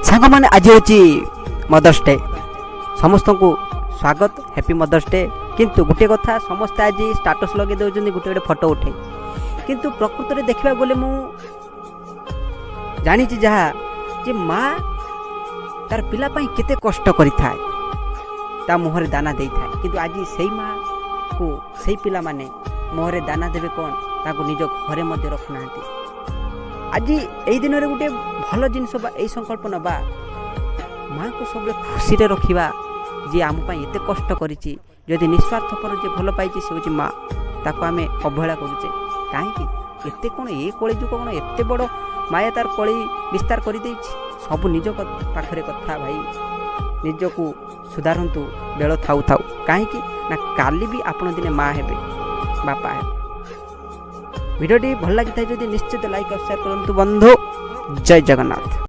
सांग मैंने आज हूँ मदर्स डे समस्त को स्वागत हैप्पी मदर्स डे। किंतु गोटे कथा समस्ते आज स्टाटस लगे दौरान गोटे गोटे फोटो उठे किंतु प्रकृत में देखा गले मु जानी जहाँ जे माँ तार पिला केते कष्ट करिथाए ता मुहरे दाना दे था किंतु आज से माँ को से पिला माने मुहरे दाना देवे कौन ताको निज घरे मध्य रखुना। आज यही दिन में गोटे भल जिनस यही संकल्प नवा माँ को सब खुशी रे रखिबा जी आम एते कष्ट करिछि जदि निस्वार्थपर जे भल पाइछि से होछि माँ ताको आमे अवहेला करूचे कहीं एते कौन ये कली जुग कौन एते बड़ माया तार कली विस्तार कर सब निज पाखरे कथा भाई निज को सुधारतु बेल थाउ थाउ कहीं ना काली भी आपण दिने माँ हेबे बापा हेबे। वीडियोटी भल लगी था जदि निश्चित लाइक और शेयर करंतु बंधु। जय जगन्नाथ।